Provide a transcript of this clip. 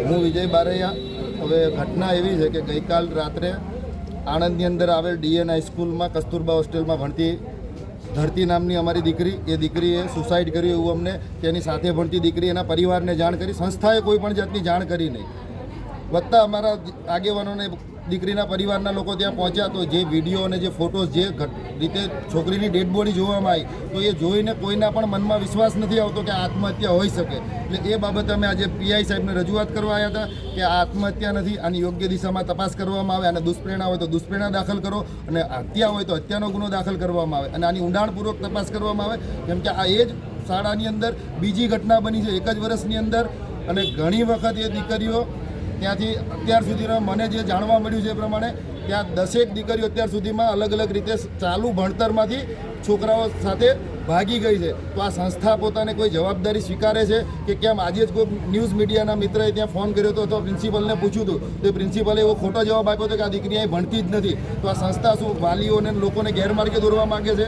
હું વિજય બારૈયા. હવે ઘટના એવી છે કે ગઈકાલ રાત્રે આણંદની અંદર આવેલ ડીએન હાઈસ્કૂલમાં કસ્તુરબા હોસ્ટેલમાં ભણતી ધરતી નામની અમારી દીકરી, એ દીકરીએ સુસાઇડ કર્યું એવું અમને તેની સાથે ભણતી દીકરી એના પરિવારને જાણ કરી, સંસ્થાએ કોઈ પણ જાતની જાણ કરી નહીં. વત્તા અમારા આગેવાનોને દીકરીના પરિવારના લોકો ત્યાં પહોંચ્યા તો જે વિડીયો અને જે ફોટોઝ જે રીતે છોકરીની ડેડ બોડી જોવામાં આવી તો એ જોઈને કોઈના પણ મનમાં વિશ્વાસ નથી આવતો કે આત્મહત્યા હોઈ શકે. એટલે એ બાબતે અમે આજે પીઆઈ સાહેબને રજૂઆત કરવા આવ્યા હતા કે આ આત્મહત્યા નથી, આની યોગ્ય દિશામાં તપાસ કરવામાં આવે, અને દુષ્પ્રેરણા હોય તો દુષ્પ્રેરણા દાખલ કરો, અને હત્યા હોય તો હત્યાનો ગુનો દાખલ કરવામાં આવે, અને આની ઊંડાણપૂર્વક તપાસ કરવામાં આવે. કેમ કે આ એ જ શાળાની અંદર બીજી ઘટના બની છે 1 જ વર્ષની અંદર, અને ઘણી વખત એ દીકરીઓ ત્યાંથી અત્યાર સુધીમાં મને જે જાણવા મળ્યું છે એ પ્રમાણે ત્યાં 10 દીકરીઓ અત્યાર સુધીમાં અલગ અલગ રીતે ચાલુ ભણતરમાંથી છોકરાઓ સાથે ભાગી ગઈ છે. તો આ સંસ્થા પોતાને કોઈ જવાબદારી સ્વીકારે છે કે કેમ? આજે જ કોઈ ન્યૂઝ મીડિયાના મિત્રએ ત્યાં ફોન કર્યો હતો, અથવા પ્રિન્સિપલને પૂછ્યું હતું, તો પ્રિન્સિપલે એવો ખોટો જવાબ આપ્યો હતો કે આ દીકરી અહીં ભણતી જ નથી. તો આ સંસ્થા શું વાલીઓને લોકોને ગેરમાર્ગે દોરવા માગે છે?